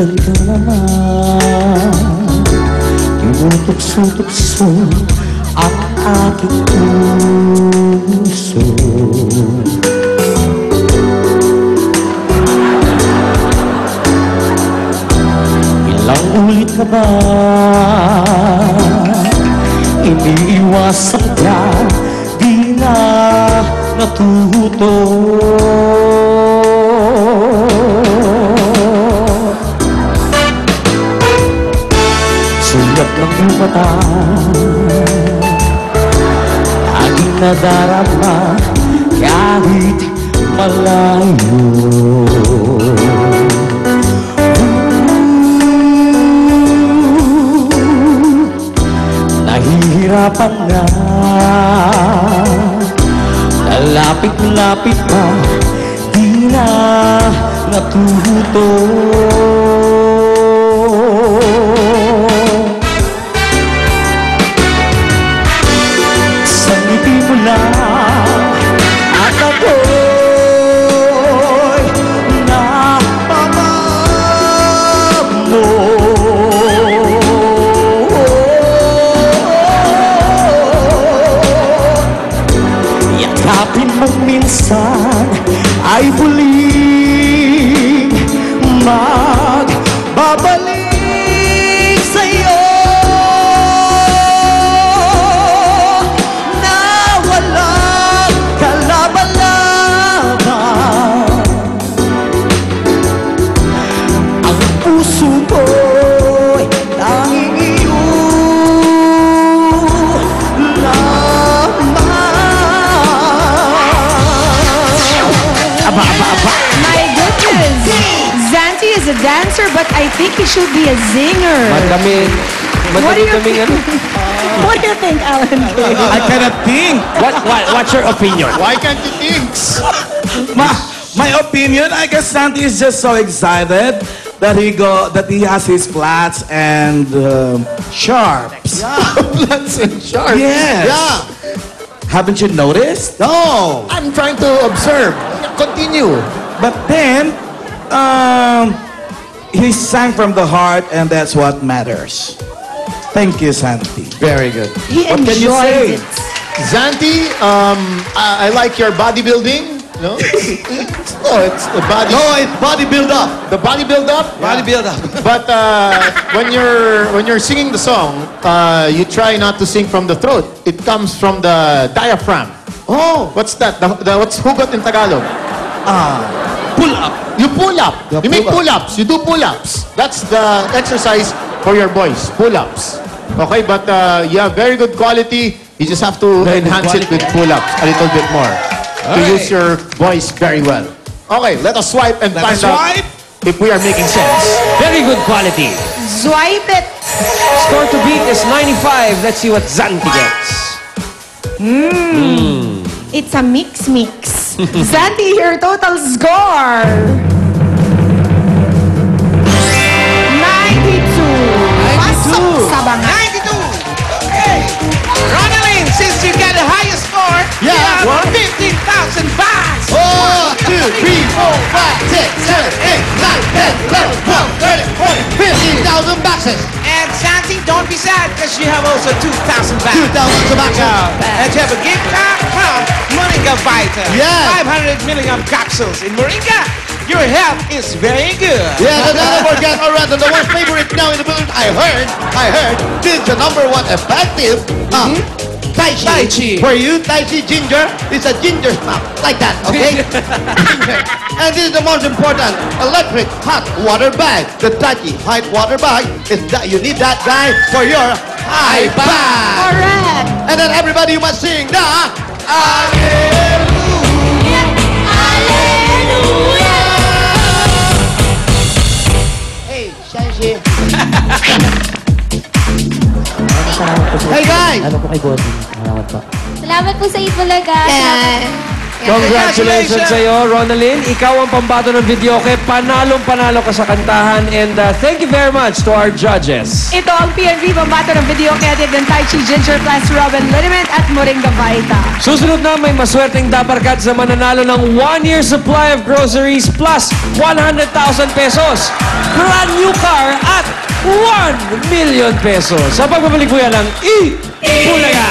Nandiyan ka naman, tinutukso-tukso ang aking puso. Ilang ulit ka ba iniiwasan ka, di na natuto. Sulat ng iyong mata, laging nadarama kahit malayo. Nahihirapan na, lalapit-lapit na, di na natuto. Sa ngiti mo lang at ako'y napamamo. Yakapin mong minsan ay muling magbabalik sa'yo na walang kalaban-laban. Ang puso ko'y tanging iyo lamang. My goodness! Zanti is a dancer, but I think he should be a zinger. What do you think, Alan Kay? I cannot think. What's your opinion? Why can't you think? My opinion, I guess Santi is just so excited that he has his flats and sharps. Flats and sharps. Yes. Yeah. Haven't you noticed? No. I'm trying to observe. Continue. But then, he sang from the heart, and that's what matters. Thank you, Santi. Very good. He What can you say? enjoys it. Zanti, I like your bodybuilding. No? It's the body. No, it's body build up. The body build up. Body build up. But when you're singing the song, you try not to sing from the throat. It comes from the diaphragm. Oh, What's that? What's hugot in Tagalog? pull up. You pull up. Yeah, You make pull up. pull-ups. You do pull-ups. That's the exercise for your voice. Pull-ups. Okay, but you have very good quality. You just have to enhance it with pull-ups a little bit more to use your voice very well. Okay, let us swipe and find out if we are making sense. Very good quality. Swipe it. Score to beat is 95. Let's see what Zanti gets. It's a mix. Zanti, your total score. 92. Pasok sa banga. 92. Okay. Ronaldin, since you got the highest score, you have 15,000 bucks. 1, 2, 3, 4, 5, 6, 7, 8, 9, 10, 11, 12, 13, 14, 15,000 boxes. And Santi, don't be sad because you have also 2,000 bucks. 2,000 boxes. And you have a gift card from Moringa Vita. Yes. 500 milligram capsules. In Moringa, your health is very good. Yeah, never forget, alright, the one favorite now in the building. I heard, this is the #1 effective Tai Chi. Tai Chi. For you, Tai Chi ginger is a ginger snap. Like that, okay? Ginger. And this is the most important, electric hot water bag. The Tai Chi hot water bag is that you need that guy for your high bag. Correct. And then everybody must sing the Hey, Shanshi. Hey guys! Ano po kay Gordon? Salamat pa. Salamat po sa Itbulaga. Congratulations sa'yo, Ronalyn. Ikaw ang pambato ng videoke. Panalong-panalo ka sa kantahan. And thank you very much to our judges. Ito ang PNV pambato ng video creative ng Tai Chi Ginger plus Robin Liniment at Moringa Vita. Susunod na may maswerteng dabarkad sa mananalo ng 1-year supply of groceries plus 100,000 pesos. Brand new car at 1 million pesos. Sa pagbabalik po yan ng Bulaga!